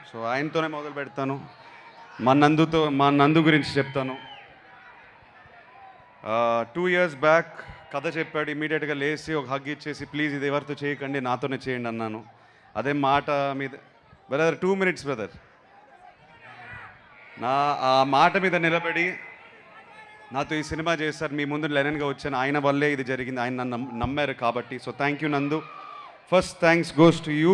So ఆయనతోనే మొదలు పెడతాను. మా నందు గురించి చెప్తాను. 2 years బ్యాక్ కథ చెప్పాడు. ఇమీడియట్గా లేచి ఒక హగ్ ఇచ్చేసి ప్లీజ్ ఇది ఎవరితో చేయకండి నాతోనే చేయండి అన్నాను. అదే మాట మీద బ్రదర్ 2 minutes బ్రదర్, ఆ మాట మీద నిలబడి నాతో ఈ సినిమా చేశారు. మీ ముందు లెనన్గా వచ్చాను. ఆయన వల్లే ఇది జరిగింది. ఆయన నన్ను నమ్మారు కాబట్టి. సో థ్యాంక్ యూ నందు. First thanks goes to you.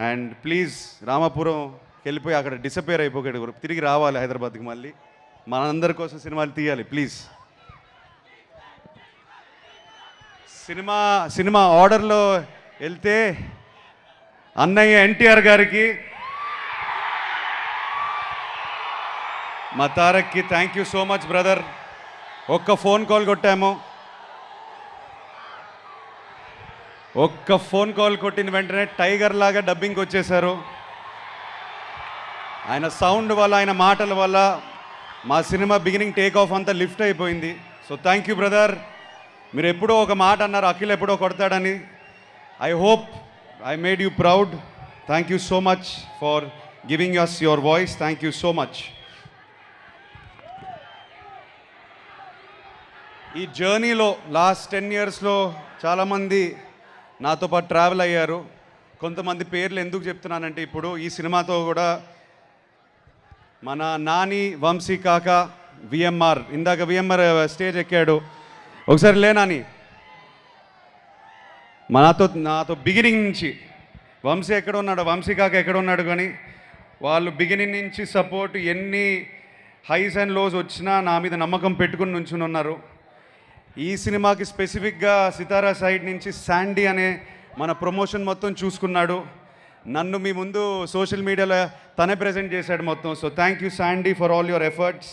And please Ramapuram వెళ్ళిపోయి అక్కడ డిసపేర్ అయిపోయాడు. తిరిగి రావాలి హైదరాబాద్కి. మళ్ళీ మనందరి కోసం సినిమాలు తీయాలి ప్లీజ్. సినిమా ఆర్డర్లో వెళ్తే అన్నయ్య ఎన్టీఆర్ గారికి, మా తారక్కి thank you so much brother. ఒక్క ఫోన్ కాల్ కొట్టాము. ఒక్క ఫోన్ కాల్ కొట్టిన వెంటనే టైగర్ లాగా డబ్బింగ్కి వచ్చేశారు. ఆయన సౌండ్ వల్ల, ఆయన మాటల వల్ల మా సినిమా బిగినింగ్ టేక్ ఆఫ్ అంతా లిఫ్ట్ అయిపోయింది. So thank you brother. మీరు ఎప్పుడో ఒక మాట అన్నారు, అఖిల్ ఎప్పుడో కొడతాడని. I hope I made you proud. Thank you so much for giving us your voice. Thank you so much. ఈ జర్నీలో లాస్ట్ 10 yearsలో చాలామంది నాతో పాటు ట్రావెల్ అయ్యారు. కొంతమంది పేర్లు ఎందుకు చెప్తున్నానంటే, ఇప్పుడు ఈ సినిమాతో కూడా మన నాని, వంశీ కాక, విఎంఆర్, ఇందాక విఎంఆర్ స్టేజ్ ఎక్కాడు. ఒకసారి లేనాని నాతో బిగినింగ్ నుంచి వంశీ ఎక్కడ ఉన్నాడు, వంశీ కాక ఎక్కడ ఉన్నాడు, కానీ వాళ్ళు బిగినింగ్ నుంచి సపోర్ట్, ఎన్ని హైస్ అండ్ లోస్ వచ్చినా నా మీద నమ్మకం పెట్టుకుని నుంచుని ఉన్నారు. ఈ సినిమాకి స్పెసిఫిక్గా సితారా సైడ్ నుంచి శాండీ అనే మన ప్రమోషన్ మొత్తం చూసుకున్నాడు. నన్ను మీ ముందు సోషల్ మీడియాలో తనే ప్రజెంట్ చేశాడు మొత్తం. So thank you Sandy for all your efforts.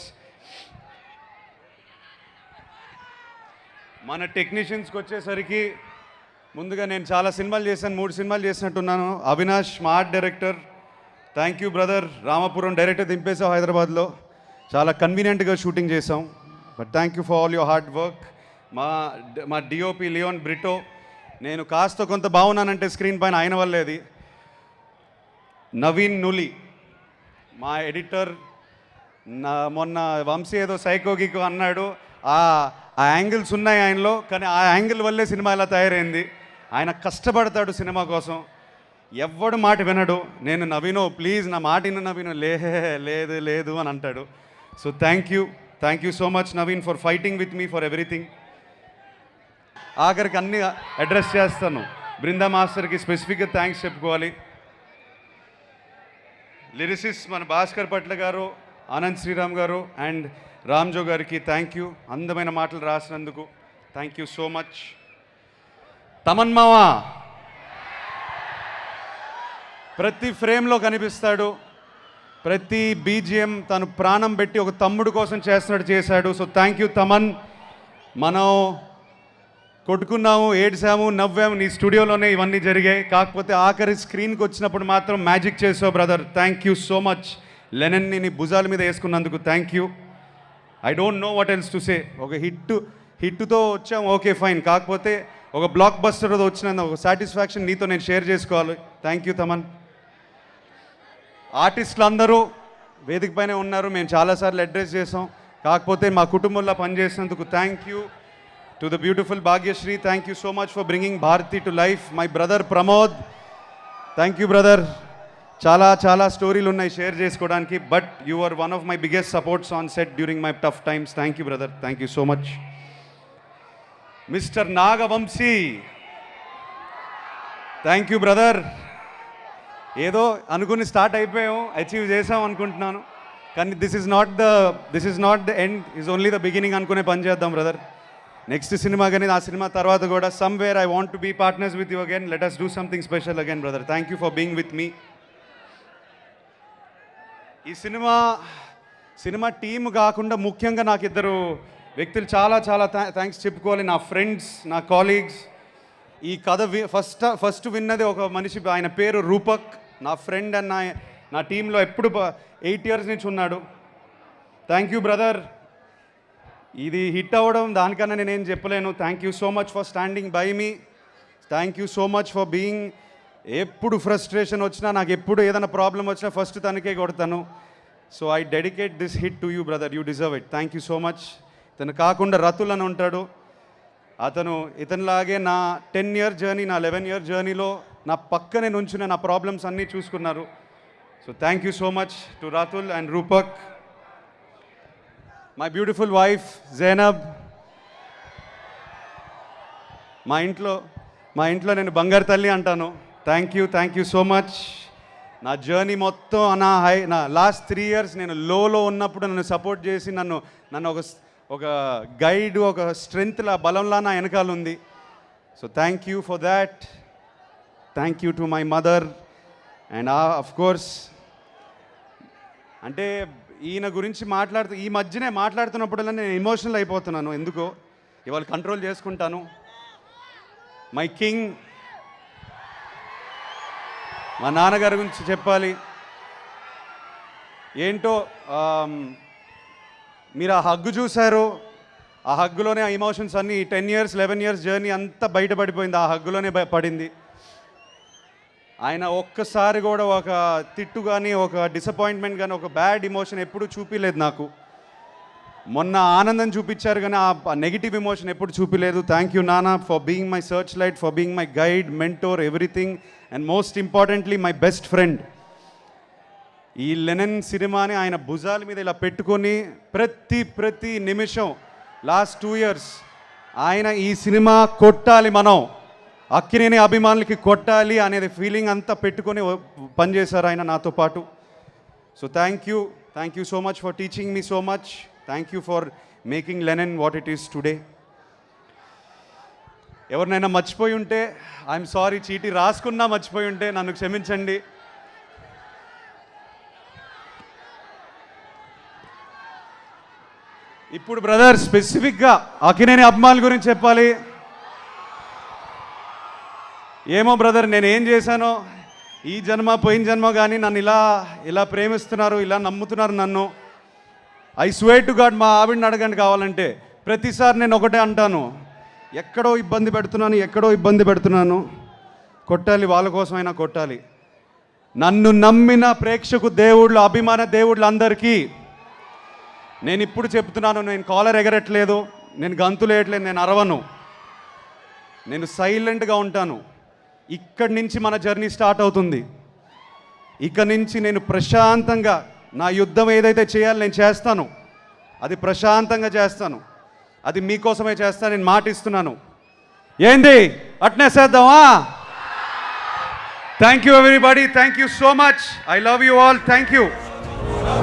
మన టెక్నీషియన్స్కి వచ్చేసరికి ముందుగా నేను చాలా సినిమాలు చేశాను, 3 సినిమాలు చేసినట్టున్నాను. అవినాష్ మా art director, thank you brother. Ramapuram director దింపేసాం హైదరాబాద్లో. చాలా కన్వీనియంట్గా షూటింగ్ చేసాం. But thank you for all your hard work. మా డిఓపి లియోన్ బ్రిటో, నేను కాస్త కొంత బాగున్నానంటే స్క్రీన్ పైన ఆయన వల్లేది. నవీన్ నులి మా ఎడిటర్. మొన్న వంశీ ఏదో సైకోగికో అన్నాడు, ఆ యాంగిల్స్ ఉన్నాయి ఆయనలో, కానీ ఆ యాంగిల్ వల్లే సినిమా ఇలా తయారైంది. ఆయన కష్టపడతాడు సినిమా కోసం, ఎవ్వడు మాట వినడు. నేను నవీనో ప్లీజ్ నా మాట విను నవీను, లేదు లేదు అని అంటాడు. So thank you so much Naveen for fighting with me for everything. ఆఖరికి అన్ని అడ్రస్ చేస్తాను. బృందా మాస్టర్కి స్పెసిఫిక్గా థ్యాంక్స్ చెప్పుకోవాలి. లిరిసిస్ మన భాస్కర్ పట్ల గారు, ఆనంద్ శ్రీరామ్ గారు అండ్ రామ్జో గారికి థ్యాంక్ యూ. అందమైన మాటలు రాసినందుకు thank you so much. Thaman మావా ప్రతి ఫ్రేమ్లో కనిపిస్తాడు, ప్రతి బీజిఎం తను ప్రాణం పెట్టి ఒక తమ్ముడు కోసం చేస్తున్నట్టు చేశాడు. So thank you Thaman. మనం కొట్టుకున్నాము, ఏడ్చాము, నవ్వాము, నీ స్టూడియోలోనే ఇవన్నీ జరిగాయి. కాకపోతే ఆఖరి స్క్రీన్కి వచ్చినప్పుడు మాత్రం మ్యాజిక్ చేసావు brother. Thank you so much. లెనన్ని నీ భుజాల మీద వేసుకున్నందుకు thank you. I don't know what else to say. ఒక హిట్తో వచ్చాము, ఓకే ఫైన్. కాకపోతే ఒక బ్లాక్ బస్టర్తో వచ్చిన ఒక సాటిస్ఫాక్షన్ నీతో నేను షేర్ చేసుకోవాలి. Thank you Thaman. ఆర్టిస్టులు అందరూ వేదిక పైనే ఉన్నారు, మేము చాలాసార్లు అడ్రస్ చేసాం. కాకపోతే మా కుటుంబంలో పనిచేసినందుకు thank you. To the beautiful Bhagyashree, thank you so much for bringing Bharathi to life. My brother Pramod, thank you brother. చాలా స్టోరీలు ఉన్నాయి షేర్ చేసుకోవడానికి, but you are one of my biggest supports on set during my tough times. Thank you brother, thank you so much. Mister Nagavamsi, thank you brother. ఏదో అనుకుని start అయిపోయాం, achieve చేసాం అనుకుంటున్నాను, కానీ this is not the end, is only the beginning అనుకునే పని చేద్దాం brother. Next cinema కానీ ఆ సినిమా తర్వాత కూడా somewhere I want to be partners with you again. Let us do something special again brother. Thank you for being with me. ఈ సినిమా టీమ్ కాకుండా ముఖ్యంగా నాకు ఇద్దరు వ్యక్తులు చాలా థ్యాంక్స్ చెప్పుకోవాలి. నా ఫ్రెండ్స్, నా కాలీగ్స్. ఈ కథ ఫస్ట్ విన్నది ఒక మనిషి, ఆయన పేరు రూపక్, నా ఫ్రెండ్ అండ్ నా టీంలో ఎప్పుడు 8 years నుంచి ఉన్నాడు. Thank you brother. ఇది హిట్ అవ్వడం దానికన్నా నేనేం చెప్పలేను. Thank you so much for standing by me. Thank you so much for being ఎప్పుడు ఫ్రస్ట్రేషన్ వచ్చినా, నాకు ఎప్పుడు ఏదైనా ప్రాబ్లం వచ్చినా ఫస్ట్ తనకే కొడతాను. So I dedicate this hit to you brother, you deserve it. Thank you so much. ఇతను కాకుండా రతుల్ అని ఉంటాడు, అతను ఇతనిలాగే నా 10 year జర్నీ, నా 11 year జర్నీలో నా పక్కనే నుంచుని నా ప్రాబ్లమ్స్ అన్నీ చూసుకున్నారు. So thank you so much to Ratul and Rupak. My beautiful wife Zainab. మా ఇంట్లో నేను బంగారు తల్లి అంటాను. Thank you so much. నా జర్నీ మొత్తం నా లాస్ట్ 3 years నేను లోలో ఉన్నప్పుడు నన్ను సపోర్ట్ చేసి నన్ను ఒక గైడ్, ఒక స్ట్రెంగ్త్లా, బలంలా నా వెనకాల ఉంది. So thank you for that. Thank you to my mother. And of course అంటే ఈయన గురించి ఈ మధ్యనే మాట్లాడుతున్నప్పుడల్లా నేను ఎమోషనల్ అయిపోతున్నాను. ఎందుకో ఇవాళ కంట్రోల్ చేసుకుంటాను. మై కింగ్, మా నాన్నగారి గురించి చెప్పాలి. ఏంటో మీరు ఆ హగ్గు చూశారు, ఆ హగ్గులోనే ఆ ఎమోషన్స్ అన్నీ 10 years 11 years జర్నీ అంతా బయటపడిపోయింది, ఆ హగ్గులోనే పడింది. ఆయన ఒక్కసారి కూడా ఒక తిట్టు కానీ, ఒక డిసప్పాయింట్మెంట్ కానీ, ఒక బ్యాడ్ ఎమోషన్ ఎప్పుడు చూపించలేదు నాకు. మొన్న ఆనందం చూపించారు కానీ ఆ నెగిటివ్ ఎమోషన్ ఎప్పుడు చూపించలేదు. థ్యాంక్ యూ నాన్న for being my search light, for being my guide, mentor, everything. And most importantly my best friend. ఈ లెనిన్ సినిమాని ఆయన భుజాల మీద ఇలా పెట్టుకొని ప్రతి నిమిషం లాస్ట్ 2 years ఆయన ఈ సినిమా కొట్టాలి, మనం అక్కినేని అభిమానులకి కొట్టాలి అనేది ఫీలింగ్ అంతా పెట్టుకొని పనిచేశారు ఆయన నాతో పాటు. So thank you so much for teaching me so much. Thank you for making Lenin what it is today. ఎవరినైనా మర్చిపోయి ఉంటే ఐఎమ్ సారీ, చీటీ రాసుకున్నా మర్చిపోయి ఉంటే నన్ను క్షమించండి. ఇప్పుడు బ్రదర్ స్పెసిఫిక్గా అక్కినేని అభిమానుల గురించి చెప్పాలి. ఏమో బ్రదర్, నేను ఏం చేశానో ఈ జన్మ పోయిన జన్మ కానీ నన్ను ఇలా ప్రేమిస్తున్నారు, ఇలా నమ్ముతున్నారు నన్ను. ఐ స్వేర్ టు గాడ్, మా ఆవిడని అడగండి కావాలంటే. ప్రతిసారి నేను ఒకటే అంటాను, ఎక్కడో ఇబ్బంది పెడుతున్నాను, కొట్టాలి, వాళ్ళ కోసమైనా కొట్టాలి. నన్ను నమ్మిన ప్రేక్షకు దేవుళ్ళు, అభిమాన దేవుళ్ళు అందరికీ నేను ఇప్పుడు చెప్తున్నాను, నేను కాలర్ ఎగరట్లేదు, నేను గంతులు వేయట్లేదు, నేను అరవను, నేను సైలెంట్గా ఉంటాను. ఇక్కడి నుంచి మన జర్నీ స్టార్ట్ అవుతుంది. ఇక నుంచి నేను ప్రశాంతంగా నా యుద్ధం ఏదైతే చేయాలో నేను చేస్తాను, అది ప్రశాంతంగా చేస్తాను, అది మీకోసమే చేస్తాను, నేను మాట ఇస్తున్నాను. ఏంది అట్నే చేద్దామా? Thank you everybody, thank you so much. I love you all. Thank you.